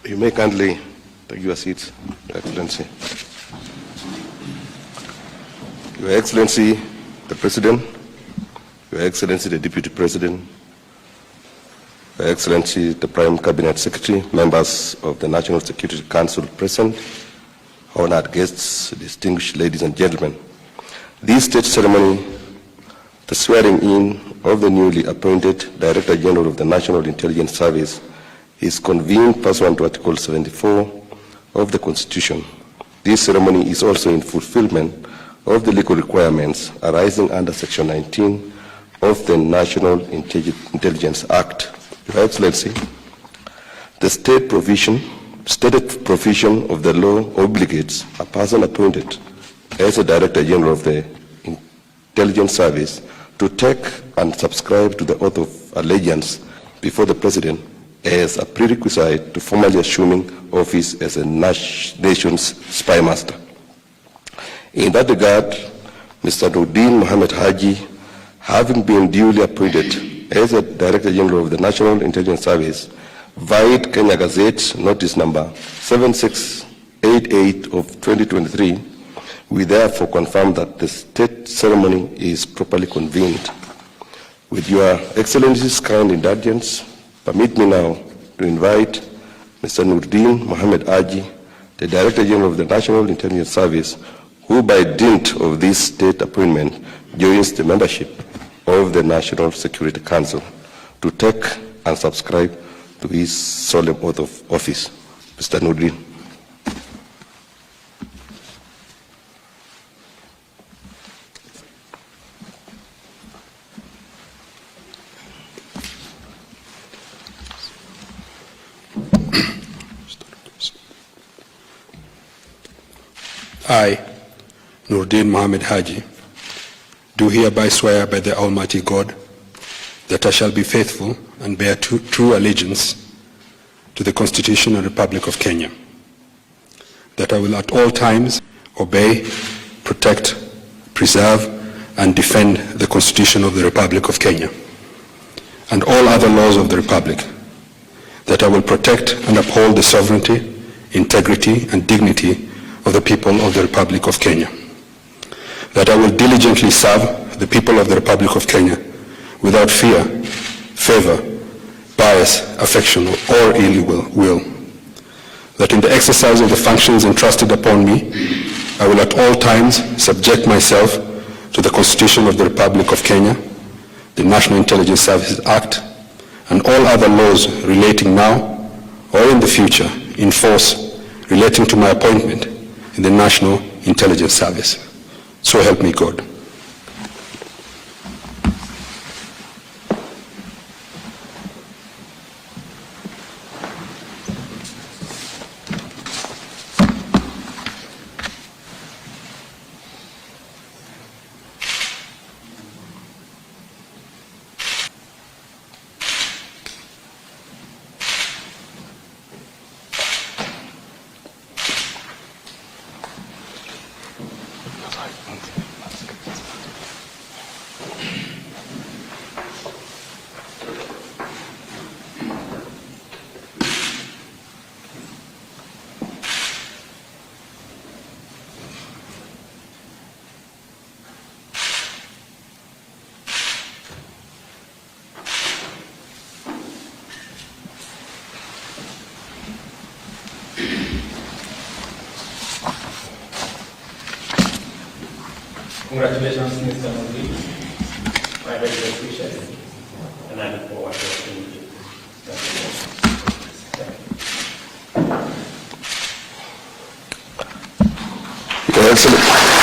You may kindly take your seats, Your Excellency. Your Excellency, the President, Your Excellency, the Deputy President, Your Excellency, the Prime Cabinet Secretary, members of the National Security Council present, honored guests, distinguished ladies and gentlemen. This state ceremony, the swearing in of the newly appointed Director General of the National Intelligence Service, is convened pursuant to Article 74 of the Constitution. This ceremony is also in fulfillment of the legal requirements arising under Section 19 of the National Intelligence Act. Your Excellency, the stated provision of the law obligates a person appointed as a Director General of the Intelligence Service to take and subscribe to the oath of allegiance before the President as a prerequisite to formally assuming office as a nation's spy master. In that regard, Mr. Noordin Haji, having been duly appointed as a Director General of the National Intelligence Service, via Kenya Gazette Notice Number 7688 of 2023, we therefore confirm that the state ceremony is properly convened. With Your Excellency's kind indulgence, permit me now to invite Mr. Noordin Haji, the Director General of the National Intelligence Service, who by dint of this state appointment joins the membership of the National Security Council, to take and subscribe to his solemn oath of office. Mr. Noordin. I, Noordin Haji, do hereby swear by the Almighty God that I shall be faithful and bear true allegiance to the Constitution and Republic of Kenya, that I will at all times obey, protect, preserve, and defend the Constitution of the Republic of Kenya and all other laws of the Republic, that I will protect and uphold the sovereignty, integrity, and dignity of the people of the Republic of Kenya, that I will diligently serve the people of the Republic of Kenya without fear, favor, bias, affection, or ill will, that in the exercise of the functions entrusted upon me, I will at all times subject myself to the Constitution of the Republic of Kenya, the National Intelligence Services Act, and all other laws relating now or in the future in force relating to my appointment in the National Intelligence Service. So help me God. Congratulations, Mr. Noordin. My very best wishes, and I look forward to working with you. Your Excellency.